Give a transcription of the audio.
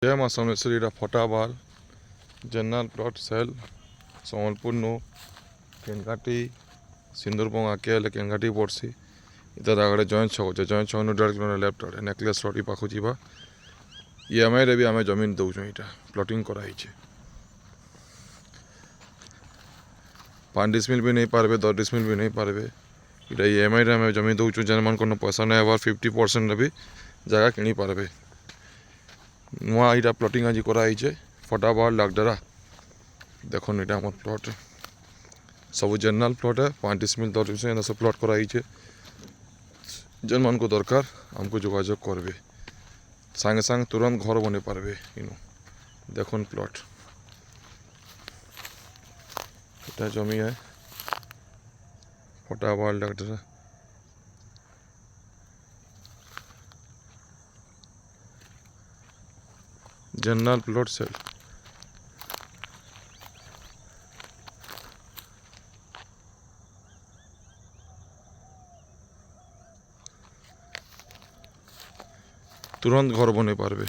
जय माँ सोमेश्वरी फटाबाल जनरल प्लॉट सेल सम्बलपुर नो केनकाटी सिंदूरपंगा केल केनकाटी पड़सी इधर आगे जॉइंट छक जॉइंट छक 1.5 किलोमीटर लेफ्ट आड़े नेकलेस रोड पाखु जावा ईएमआई रे भी आम जमीन दौचु यहाँ प्लॉटिंग कराई 5 डिसमिल भी नहीं पारे 10 डिसमिल भी नहीं पारे इटा ईएमआई रे आम जमीन दौचु जेन मान पैसा नहीं हबार 50% भी जगह किणी पारे नुआ यहाँ प्लॉटिंग आज कराई फटाबाल लागडरा देखो यहाँ आम प्लॉट सब जनरल प्लॉट है 5 डिसमिल 10 डिसमिल सब प्लॉट कराई जेन मान को दरकार आमको जोगाजोग करबे सांगे सांगे तुरंत घर बने पारबे इनु देखो प्लॉट এটা জমি है फटाबाल लागडरा जनरल प्लॉट सेल तुरंत घर बने पारबे।